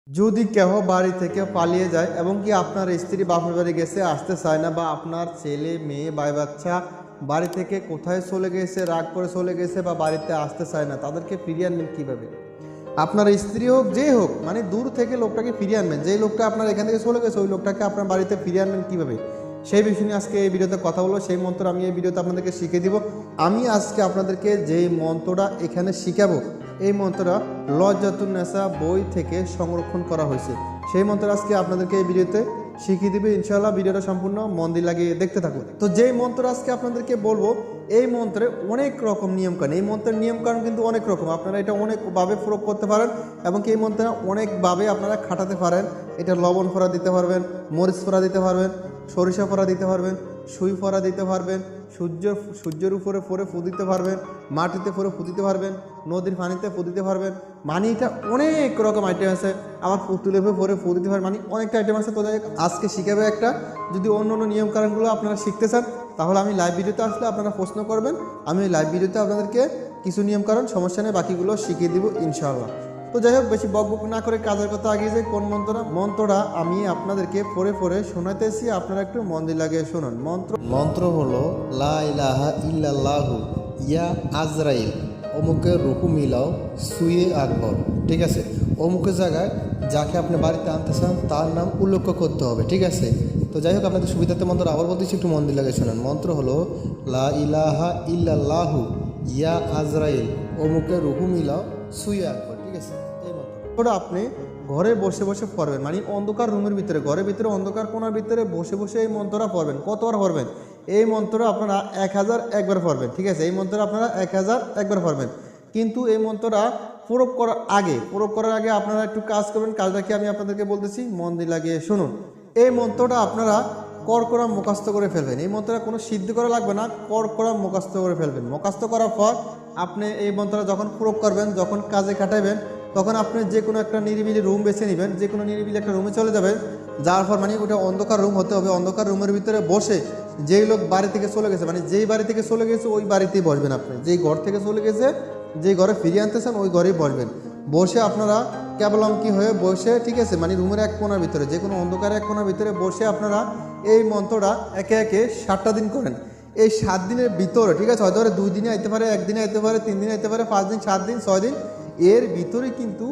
যদি কেহ বাড়ি থেকে পালিয়ে যায় এবং কি আপনার স্ত্রী বাপের বাড়ি গেছে আসতে চায় না, বা আপনার ছেলে মেয়ে ভাই বাচ্চা বাড়ি থেকে কোথায় চলে গেছে, রাগ করে চলে গেছে বা বাড়িতে আসতে চায় না, তাদেরকে ফিরিয়ে আনবেন কীভাবে? আপনার স্ত্রী হোক যে হোক, মানে দূর থেকে লোকটাকে ফিরিয়ে আনবেন। যেই লোকটা আপনার এখান থেকে চলে গেছে ওই লোকটাকে আপনার বাড়িতে ফিরিয়ে আনবেন কীভাবে, সেই বিষয় নিয়ে আজকে এই ভিডিওতে কথা বলবো। সেই মন্ত্র আমি এই ভিডিওতে আপনাদেরকে শিখিয়ে দিব। আমি আজকে আপনাদেরকে যেই মন্ত্রটা এখানে শিখাবো, এই মন্ত্রটা লজ্জাতুন্নেসা বই থেকে সংরক্ষণ করা হয়েছে। সেই মন্ত্র আজকে আপনাদেরকে এই ভিডিওতে শিখিয়ে দিবে ইনশাআল্লাহ। ভিডিওটা সম্পূর্ণ মন দিয়ে লাগিয়ে দেখতে থাকুন। তো যেই মন্ত্র আজকে আপনাদেরকে বলবো, এই মন্ত্রে অনেক রকম নিয়মকানুন, এই মন্ত্রের নিয়মকানুন কিন্তু অনেক রকম। আপনারা এটা অনেকভাবে প্রয়োগ করতে পারেন এবং এই মন্ত্রে অনেকভাবে আপনারা খাটাতে পারেন। এটা লবণ ফোড়া দিতে পারবেন, মরিচ ফোড়া দিতে পারবেন, সরিষা ফোড়া দিতে পারবেন, সুই ফোড়া দিতে পারবেন, সূর্যের উপরে ফোরে ফু দিতে পারবেন, মাটিতে ফোরে ফু দিতে পারবেন, নদীর পানিতে ফু দিতে পারবেন। মানে এটা অনেক রকম আইটেম আছে। আবার পুতুলের ফোরে ফু দিতে পারবেন, মানে অনেকটা আইটেম আছে। তো আজকে শিখাবে একটা। যদি অন্য অন্য নিয়মকানুনগুলো আপনারা শিখতে চান তাহলে আমি লাইভ ভিডিওতে আসলে আপনারা প্রশ্ন করবেন, আমি লাইভ ভিডিওতে আপনাদেরকে কিছু নিয়মকানুন সমস্যা নেই বাকিগুলো শিখিয়ে দিব ইনশাআল্লাহ। তো যাই হোক, বেশি বকবক না করে কাজের কথা আগে যে কোন মন্ত্রটা আমি আপনাদেরকে পড়ে শোনাতেছি, আপনারা একটু মন দিয়ে লাগিয়ে শুনুন। মন্ত্র হলো লা ইলাহা ইল্লাল্লাহু ইয়া আজরাইল অমুকের রুহু মিলাও সুয়ে আকবর। ঠিক আছে, অমুকের জায়গায় যাকে আপনি বাড়িতে আনতে চান তার নাম উল্লেখ করতে হবে। ঠিক আছে, তো যাই হোক, আপনাদের সুবিধার্থে মন্ত্র আবার বলতেছি, একটু মন দিয়ে লাগিয়ে শুনুন। মন্ত্র হলো লা ইলাহা ইল্লাল্লাহু ইয়া আজরাইল অমুকের রুহু মিলাও সুয়ে আকবর। ঠিক আছে, এই মন্ত্রটা আপনি ঘরে বসে বসে পড়বেন, মানে অন্ধকার রুমের ভিতরে, ঘরের ভিতরে অন্ধকার কোণার ভিতরে বসে বসে এই মন্ত্রটা পড়বেন। কতবার পড়বেন? এই মন্ত্রটা আপনারা 1000 একবার পড়বেন। ঠিক আছে, এই মন্ত্রটা আপনারা 1000 একবার পড়বেন। কিন্তু এই মন্ত্রটা প্রয়োগ করার আগে আপনারা একটু কাজ করবেন। কাজটা কি আমি আপনাদেরকে বলতেছি, মন দিয়ে লাগিয়ে শুনুন। এই মন্ত্রটা আপনারা করকরা মুখস্থ করে ফেলবেন। এই মন্ত্রটা কোনো সিদ্ধ করা লাগবে না, করকরা মুখস্থ করে ফেলবেন। মুখস্থ করার পর আপনি এই মন্ত্রটা যখন প্রয়োগ করবেন, যখন কাজে খাটাবেন, তখন আপনি যে কোনো একটা নিরিবিলি রুম বেছে নেবেন, যে কোনো নিরিবিলি একটা রুমে চলে যাবেন। যাওয়ার পর মানে ওটা অন্ধকার রুম হতে হবে। অন্ধকার রুমের ভিতরে বসে যেই লোক বাড়ি থেকে চলে গেছে, মানে যেই বাড়ি থেকে চলে গেছে ওই বাড়িতেই বসবেন। আপনি যেই ঘর থেকে চলে গেছে, যেই ঘরে ফিরিয়ে আনতেছেন ওই ঘরেই বসবেন। বসে আপনারা কেবলামুখী হয়ে বসে, ঠিক আছে, মানে রুমের এক কোণার ভিতরে, যে কোনো অন্ধকার এক কোণার ভিতরে বসে আপনারা এই মন্ত্রটা একে একে 7টা দিন করেন। এই 7 দিনের ভিতরে, ঠিক আছে, হয়তো 2 দিনে আইতে পারে, 1 দিনে আইতে পারে, 3 দিনে আইতে পারে, 5 দিন, 7 দিন, 6 দিন, এর ভিতরে কিন্তু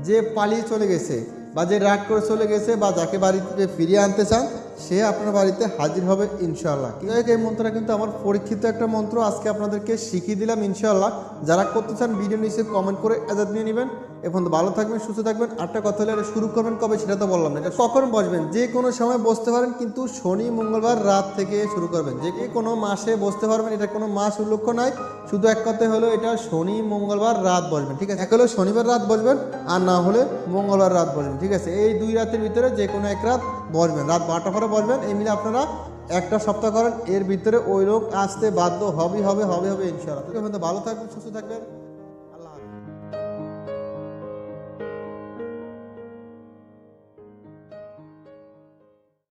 যে পালিয়ে চলে গেছে বা যে রাগ করে চলে গেছে বা যাকে বাড়িতে ফিরিয়ে আনতে চান সে আপনার বাড়িতে হাজির হবে ইনশাআল্লাহ। এই মন্ত্রটা কিন্তু আমার পরীক্ষিত একটা মন্ত্র, আজকে আপনাদেরকে শিখিয়ে দিলাম ইনশাআল্লাহ। যারা করতে চান ভিডিও নিচে কমেন্ট করে এজাজত নিয়ে নেবেন। এখন তো ভালো থাকবেন, সুস্থ থাকবেন। আরেকটা কথা হলে শুরু করবেন কবে সেটা তো বললাম না, এটা কখন বসবেন, যে কোনো সময় বসতে পারেন, কিন্তু শনি মঙ্গলবার রাত থেকে শুরু করবেন। যে কোনো মাসে বসতে পারবেন, এটা কোনো মাস উল্লেখ নাই, শুধু এক কথায় হলো এটা শনি মঙ্গলবার রাত বসবেন। ঠিক আছে, এক হলো শনিবার রাত বসবেন আর না হলে মঙ্গলবার রাত বসবেন। ঠিক আছে, এই 2 রাতের ভিতরে যে কোনো এক রাত বসবেন, রাত 12টা পরে বসবেন। এই মিলে আপনারা একটা সপ্তাহ করেন, এর ভিতরে ওই লোক আসতে বাধ্য হবে ইনশাআল্লাহ। ঠিক আছে, ভালো থাকবেন, সুস্থ থাকবেন।